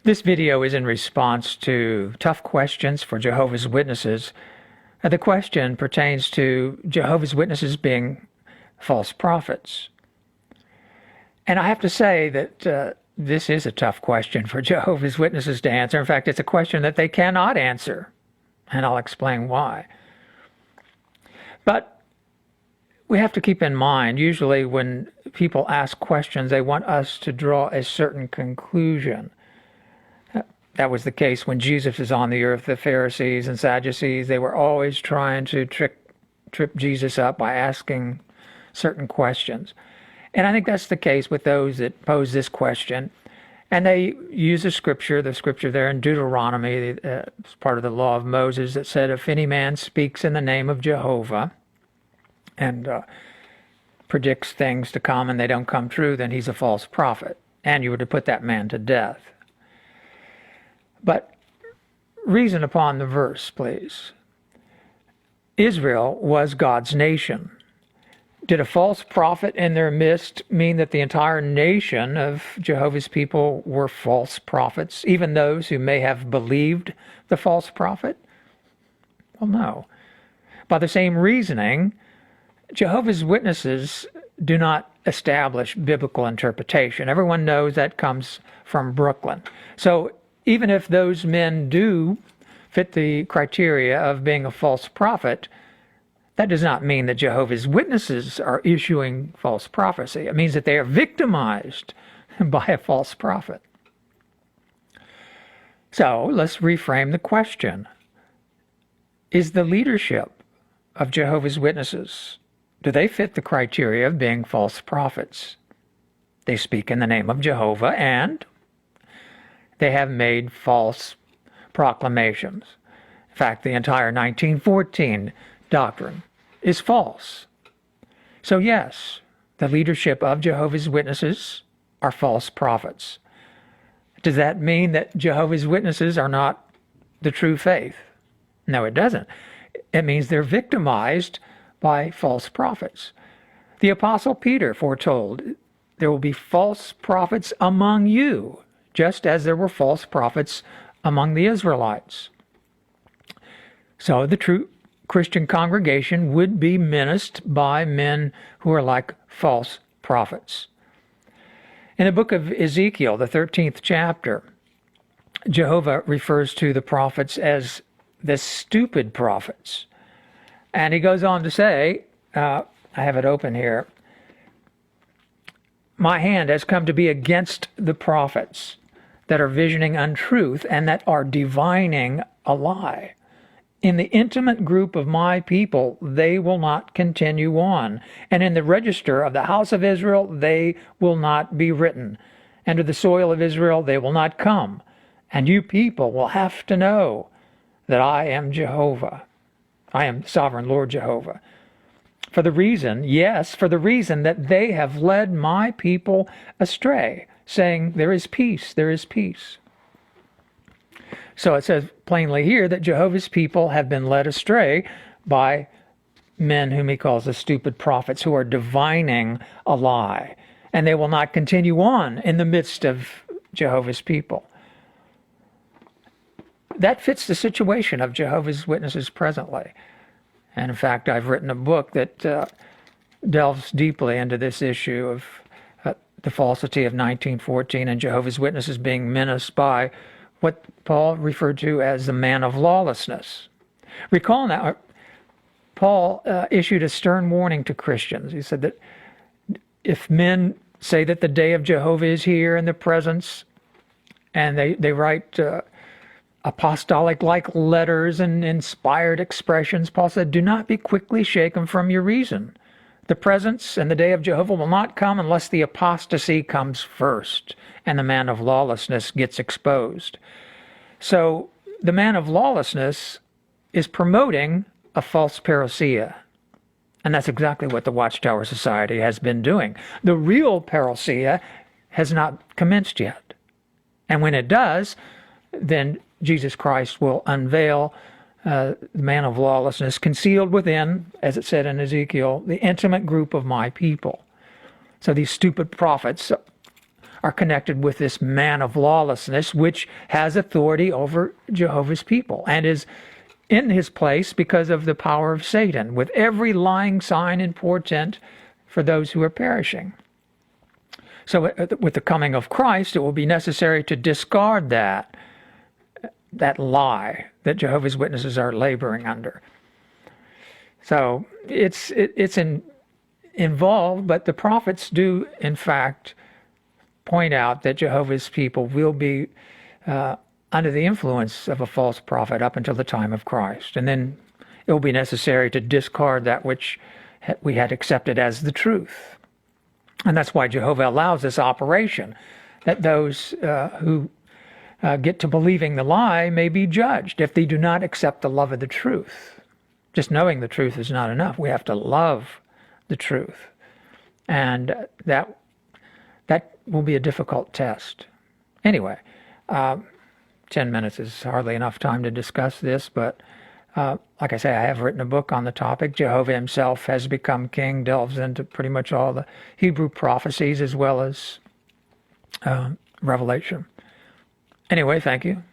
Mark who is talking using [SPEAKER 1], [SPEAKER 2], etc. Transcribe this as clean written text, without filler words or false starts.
[SPEAKER 1] This video is in response to tough questions for Jehovah's Witnesses. The question pertains to Jehovah's Witnesses being false prophets. And I have to say that this is a tough question for Jehovah's Witnesses to answer. In fact, it's a question that they cannot answer, and I'll explain why. But we have to keep in mind, usually when people ask questions, they want us to draw a certain conclusion. That was the case when Jesus was on the earth. The Pharisees and Sadducees, they were always trying to trip Jesus up by asking certain questions. And I think that's the case with those that pose this question. And they use the scripture there in Deuteronomy, it's part of the law of Moses, that said, if any man speaks in the name of Jehovah and predicts things to come and they don't come true, then he's a false prophet. And you were to put that man to death. But reason upon the verse, please. Israel was God's nation. Did a false prophet in their midst mean that the entire nation of Jehovah's people were false prophets, even those who may have believed the false prophet? Well, no. By the same reasoning, Jehovah's Witnesses do not establish biblical interpretation. Everyone knows that comes from Brooklyn. So even if those men do fit the criteria of being a false prophet, that does not mean that Jehovah's Witnesses are issuing false prophecy. It means that they are victimized by a false prophet. So let's reframe the question. Is the leadership of Jehovah's Witnesses, do they fit the criteria of being false prophets? They speak in the name of Jehovah and they have made false proclamations. In fact, the entire 1914 doctrine is false. So yes, the leadership of Jehovah's Witnesses are false prophets. Does that mean that Jehovah's Witnesses are not the true faith? No, it doesn't. It means they're victimized by false prophets. The Apostle Peter foretold there will be false prophets among you, just as there were false prophets among the Israelites. So the true Christian congregation would be menaced by men who are like false prophets. In the book of Ezekiel, the 13th chapter, Jehovah refers to the prophets as the stupid prophets. And he goes on to say, I have it open here, my hand has come to be against the prophets that are visioning untruth and that are divining a lie. In the intimate group of my people, they will not continue on. And in the register of the house of Israel, they will not be written. And to the soil of Israel, they will not come. And you people will have to know that I am Jehovah. I am sovereign Lord Jehovah. For the reason that they have led my people astray, saying, there is peace, there is peace. So it says plainly here that Jehovah's people have been led astray by men whom he calls the stupid prophets, who are divining a lie. And they will not continue on in the midst of Jehovah's people. That fits the situation of Jehovah's Witnesses presently. And in fact, I've written a book that delves deeply into this issue of the falsity of 1914 and Jehovah's Witnesses being menaced by what Paul referred to as the man of lawlessness. Recall now, Paul issued a stern warning to Christians. He said that if men say that the day of Jehovah is here in the presence, and they write apostolic-like letters and inspired expressions, Paul said, do not be quickly shaken from your reason. The presence and the day of Jehovah will not come unless the apostasy comes first and the man of lawlessness gets exposed. So the man of lawlessness is promoting a false parousia. And that's exactly what the Watchtower Society has been doing. The real parousia has not commenced yet. And when it does, then Jesus Christ will unveil the man of lawlessness concealed within, as it said in Ezekiel, the intimate group of my people. So these stupid prophets are connected with this man of lawlessness, which has authority over Jehovah's people and is in his place because of the power of Satan, with every lying sign and portent for those who are perishing. So with the coming of Christ, it will be necessary to discard that lie that Jehovah's Witnesses are laboring under. So it's involved, but the prophets do, in fact, point out that Jehovah's people will be under the influence of a false prophet up until the time of Christ. And then it will be necessary to discard that which we had accepted as the truth. And that's why Jehovah allows this operation, that those who get to believing the lie may be judged if they do not accept the love of the truth. Just knowing the truth is not enough. We have to love the truth. And that will be a difficult test. Anyway, 10 minutes is hardly enough time to discuss this, but like I say, I have written a book on the topic. Jehovah himself has become king, delves into pretty much all the Hebrew prophecies as well as Revelation. Anyway, thank you.